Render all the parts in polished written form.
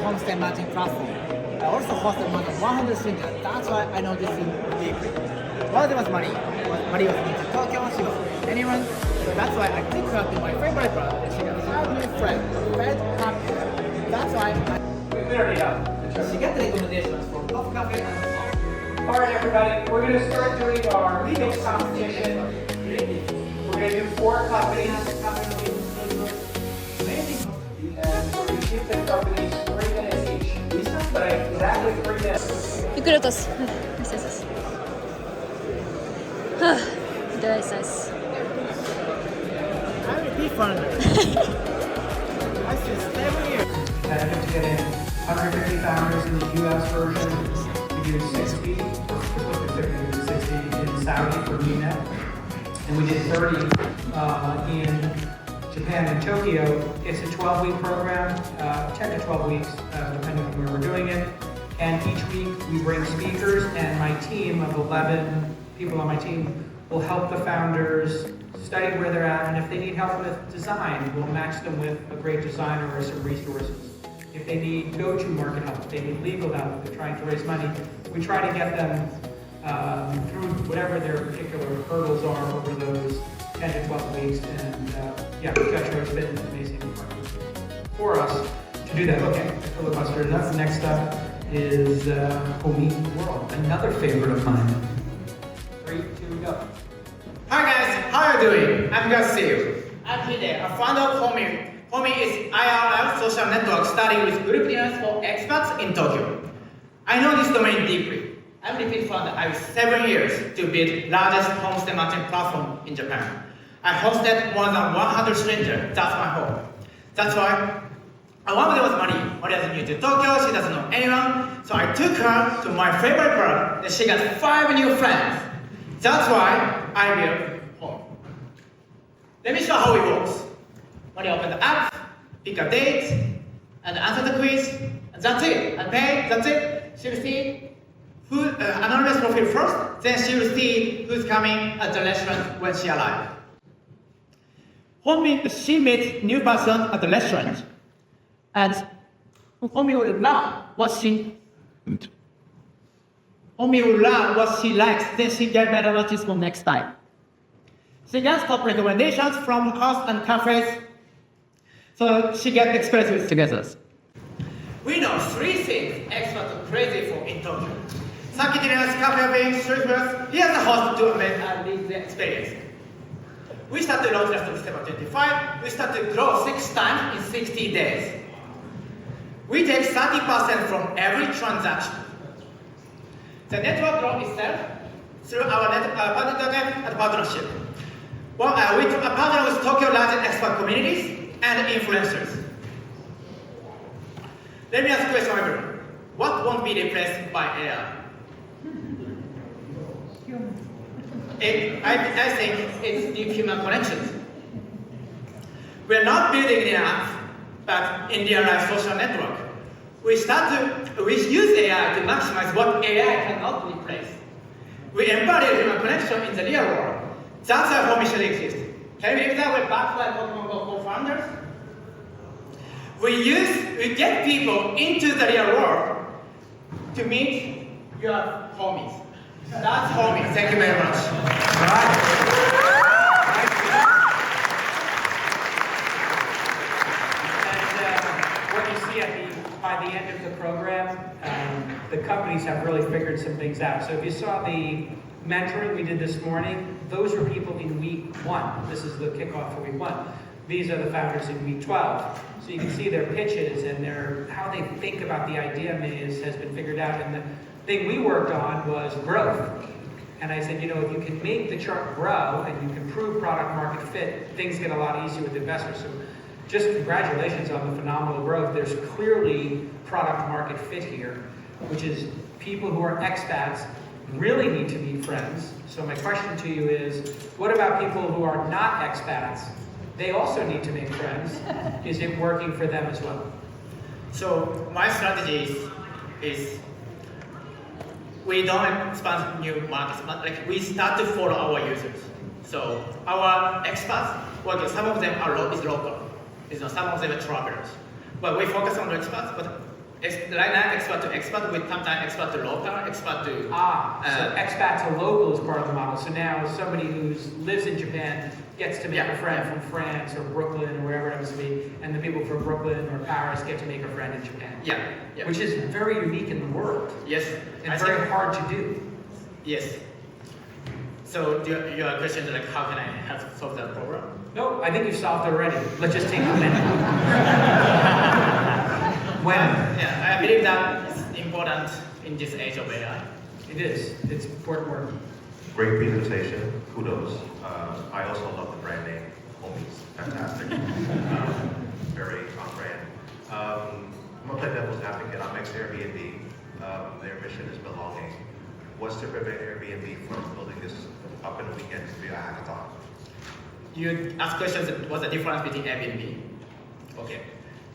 homestay matching platform. I also hosted more than 100 students. That's why I know this thing deeply. One of them was Marie. Marie was into Tokyo. She was with anyone. So that's why I took her to my favorite bar. And she got 5 new friends. Felt happy. That's why she got the recommendations from Coffee Cafe and Home. Alright everybody, we're going to start doing our pitch competition. We're going to do 4 companies. And we're going to keep the companies 3 minutes each. But exactly 3 minutes. ゆっくり落とす。です。はぁ、痛いです。I repeat further. I spent 7 years. Competitive to get in 150 founders in the US version. We do 60, or 60 in Saudi for MENA. And we did 30 in Japan and Tokyo. It's a 12-week program, 10 to 12 weeks, depending on where we're doing it. And each week we bring speakers, and my team of 11 people on my team will help the founders study where they're at, and if they need help with design, we'll match them with a great designer or some resources. If they need go-to-market help, if they need legal help, if they're trying to raise money, we try to get them through whatever their particular hurdles are over those 10 to 12 weeks. And yeah, Joshua, it's been an amazing for us to do that. Okay, filibuster. That's the next step is Homey World, another favorite of mine. 3, 2, go. Hi guys, how are you doing? I'm glad to see you. I'm Hide, a founder of Homey. Homey is IRL social network studying with group leaders for expats in Tokyo. I know this domain deeply. I'm repeat founder. I have 7 years to build largest homestay matching platform in Japan. I hosted more than 100 strangers. That's my home. That's why one of them was Marie. Marie is new to Tokyo. She doesn't know anyone. So I took her to my favorite bar, and she got 5 new friends. That's why I built Home. Let me show how it works. When you open the app, pick a date, and answer the quiz, and that's it. And pay, that's it. She will see who anonymous profile first, then she will see who's coming at the restaurant when she arrives. Home means she meets new person at the restaurant, and Home will learn what she likes, then she gets better notice for next time. She gets top recommendations from hosts and cafes, so she gets experience with together. We know 3 things experts are crazy for in Tokyo. Sake dinners, cafe hopping, street foods. Here's the host to lead the experience. We started launch last December 25. We started grow 6 times in 60 days. We take 30% from every transaction. The network growth itself through our partnership and partnership. Well, we partner with Tokyo largest expert communities and influencers. Let me ask a question, everyone. What won't be replaced by AI? I think it's the human connections. We're not building an app, but in real life social network. We use AI to maximize what AI cannot replace. We embody human connection in the real world. That's how Homey should exist. Can you believe that we're backed by Pokemon Go co-founders? We get people into the real world to meet your homies. That's Homey. Thank you very much. And what you see by the end of the program, the companies have really figured some things out. So if you saw the mentoring we did this morning, those were people in week 1. This is the kickoff for week 1. These are the founders in week 12. So you can see their pitches and how they think about the idea maze has been figured out. And the thing we worked on was growth. And I said, if you can make the chart grow and you can prove product market fit, things get a lot easier with investors. So just congratulations on the phenomenal growth. There's clearly product market fit here, which is people who are expats really need to be friends. So my question to you is, what about people who are not expats? They also need to make friends. Is it working for them as well? So my strategy is we don't expand new markets, but we start to follow our users. So our expats, some of them is local. Some of them are travelers. But we focus on the expats, but Right now, expert to expert with sometimes expert to local, expert to. So expat to local is part of the model. So now somebody who lives in Japan gets to make a friend from France or Brooklyn or wherever it happens to be, and the people from Brooklyn or Paris get to make a friend in Japan. Yeah. Which is very unique in the world. Yes. And very hard to do. Yes. So your question is like, how can I help solve that problem? No, I think you've solved it already. Let's just take a minute. Yeah, I believe that is important in this age of AI. It is. It's important work. Great presentation. Kudos. I also love the brand name. Homies. Fantastic. Very on brand. I'm going to play devil's advocate. I'm ex-Airbnb. Their mission is belonging. What's to prevent Airbnb from building this up in a weekend via hackathon? You ask questions, what's the difference between Airbnb? Okay.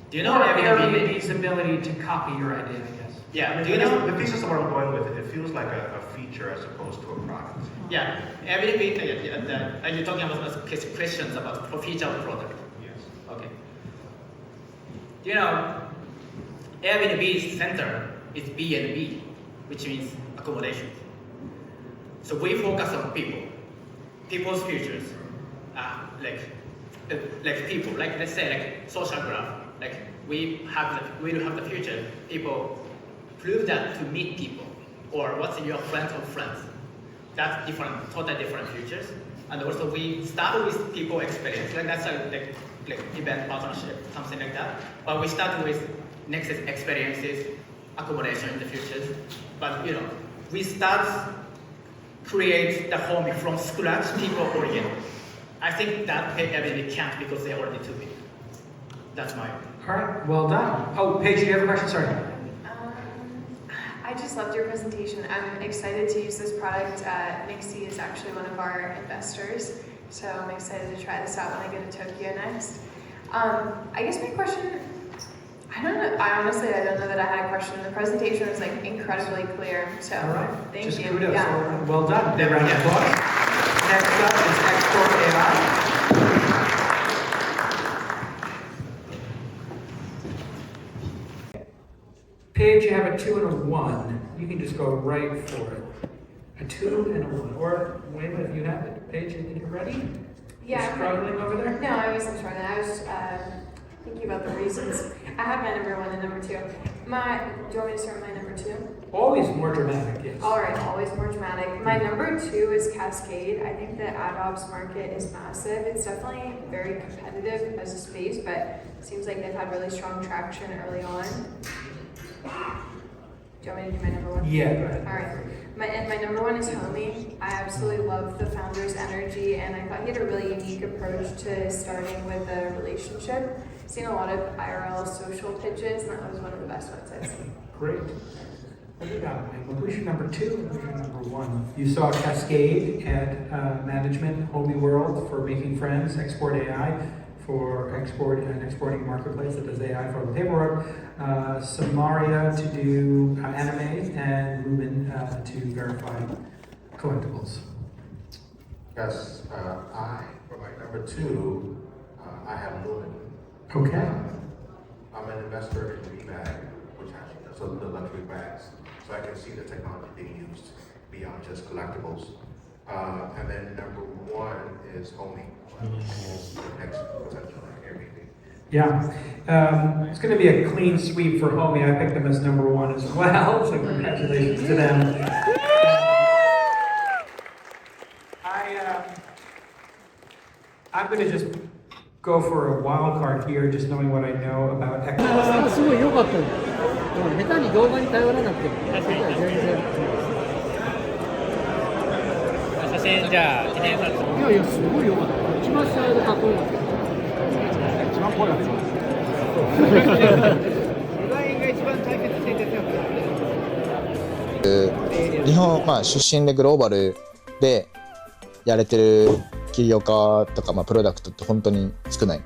Do you know Or Airbnb? Airbnb's ability to copy your idea, I guess. Yeah, do you know? The thesis of where I'm going with it, it feels like a feature as opposed to a product. Yeah, Airbnb, are you talking about questions about feature of product? Yes. Okay. You know, Airbnb's center is B&B, which means accommodation. So we focus on people's futures, like people, like let's say like social graph, like we do have the future. People prove that to meet people, or what's your friends of friends. That's different, totally different futures. And also we start with people experience, like that's like event partnership, something like that. But we start with next is experiences, accommodation in the future. But you know, we start create the home from scratch, people oriented. I think that Airbnb can't because they're already too big. That's my opinion. All right, well done. Oh, Paige, do you have a question? Sorry. I just loved your presentation. I'm excited to use this product. Nixie is actually one of our investors, so I'm excited to try this out when I go to Tokyo next. I guess my question, I don't know. I honestly don't know that I had a question. The presentation was like incredibly clear. So All right, thank just you. kudos. Yeah. Well done. Then round of applause. Next up is Export AI. Paige, you have a 2 and a 1. You can just go right for it. A 2 and a 1. Or wait a minute, if you have it. Paige, you think you're ready? Yeah. You're struggling over there? No, I wasn't struggling. I was thinking about the reasons. I have my number 1 and number 2. Do you want me to start with my number 2? Always more dramatic, yes. All right, always more dramatic. My number 2 is Cascade. I think the ad ops market is massive. It's definitely very competitive as a space, but it seems like they've had really strong traction early on. Do you want me to do my number 1? Yeah, go ahead. All right. My number 1 is Homie. I absolutely love the founder's energy, and I thought he had a really unique approach to starting with a relationship. I've seen a lot of IRL social pitches, and that was one of the best ones I've seen. Great. What do you got, Michael? Who's your number 2 and who's your number 1? You saw Cascade at Management, Homie World for making friends, Export AI for exporting a marketplace that does AI for the paperwork, Samaria to do anime, and Ruben to verify collectibles. Yes, for my number 2, I have Lumen. Okay. I'm an investor in VBag, which actually does the luxury bags, so I can see the technology being used beyond just collectibles. And then number 1 is Homie, next potential Airbnb. Yeah, it's going to be a clean sweep for Homie. I picked them as number 1 as well, so congratulations to them. I'm going to just go for a wild card here, just knowing what I know about Echo. すごい良かったんだよ。下手に動画に頼らなくても、それは全然。写真じゃあ記念撮影。いやいや、すごい良かった。一番下でかっこよかった。一番濃いやつ。日本、出身でグローバルでやれてる起業家とか、プロダクトって本当に少ない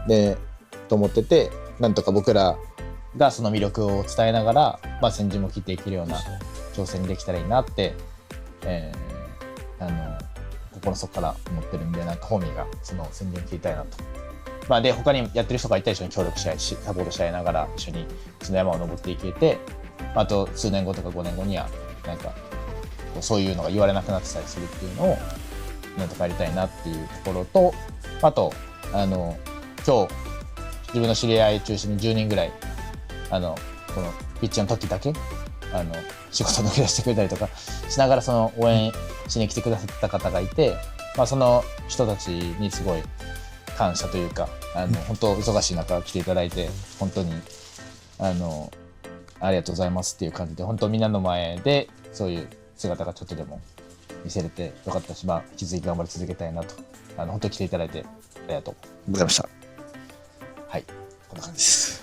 でと思ってて、なんとか僕らがその魅力を伝えながら、先陣も切っていけるような挑戦にできたらいいなって、心の底から思ってるんで、なんかホーミーがその先陣を切りたいなと、まあで他にやってる人がいたら一緒に協力し合いしサポートし合いながら一緒にその山を登っていけて、あと数年後とか5年後にはなんかこうそういうのが言われなくなってたりするっていうのをなんとかやりたいなっていうところと、あと今日自分の知り合い中心に10人ぐらいこのピッチの時だけ仕事を抜け出してくれたりとかしながらその応援しに来てくださった方がいて、まあ、その人たちにすごい感謝というか本当忙しい中来ていただいて本当にありがとうございますっていう感じで、本当みんなの前でそういう姿がちょっとでも見せれてよかったし、まあ、引き続き頑張り続けたいなと本当に来ていただいてありがとうございました。はい、こんな感じです。